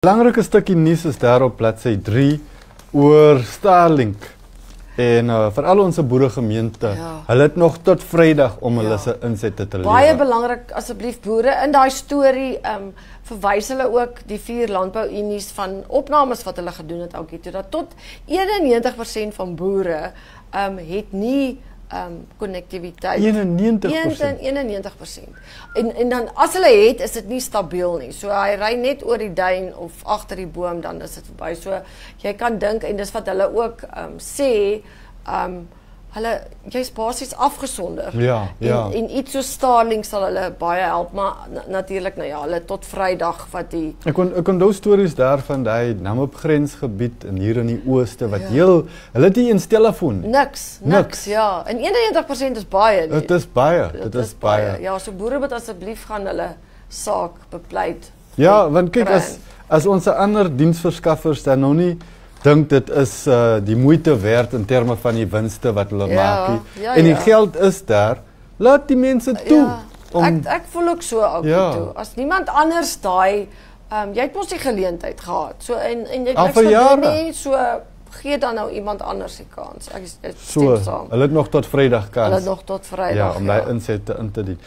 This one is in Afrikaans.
Belangrike stukkie nuus is daar op bladsy 3 oor Starlink. En vir al ons boeregemeente, hulle het nog tot Vrydag om hulle se insette te lewer. Baie belangrik asseblief boere, in daai storie verwys hulle ook die 4 landbouunies van opnames wat hulle gedoen het oukie toe, dat tot 91% van boere het nie connectiviteit. 91%? 91%. En dan as hulle het, is dit nie stabiel nie. So hy ry net oor die duin of agter die boom, dan is dit verby. So jy kan dink, en dis wat hulle ook sê, jy's basies afgesonder. Ja. En iets so Starlink sal hulle baie help, maar natuurlik nou ja, hulle tot Vrydag wat die Ek onthou stories daarvan daai Namib grensgebied en hier in die ooste wat hulle het nie eens telefoon. Niks, ja. En 91% is baie. Dit is baie. Ja, so boere moet asseblief gaan hulle saak bepleit. Ja, want kyk as ons ander diensverskaffers dan nou nie dink dit is die moeite werd in terme van die winste wat hulle maak. En die geld is daar, laat die mense toe. Ek voel ook so toe. As niemand anders daai, jy het mos die geleentheid gehad. So en jy nie, so gee dan nou iemand anders die kans. Ek stem saam. Hulle het nog tot Vrydag kans. Hulle het nog tot Vrydag. Ja, om daai insette in te dien.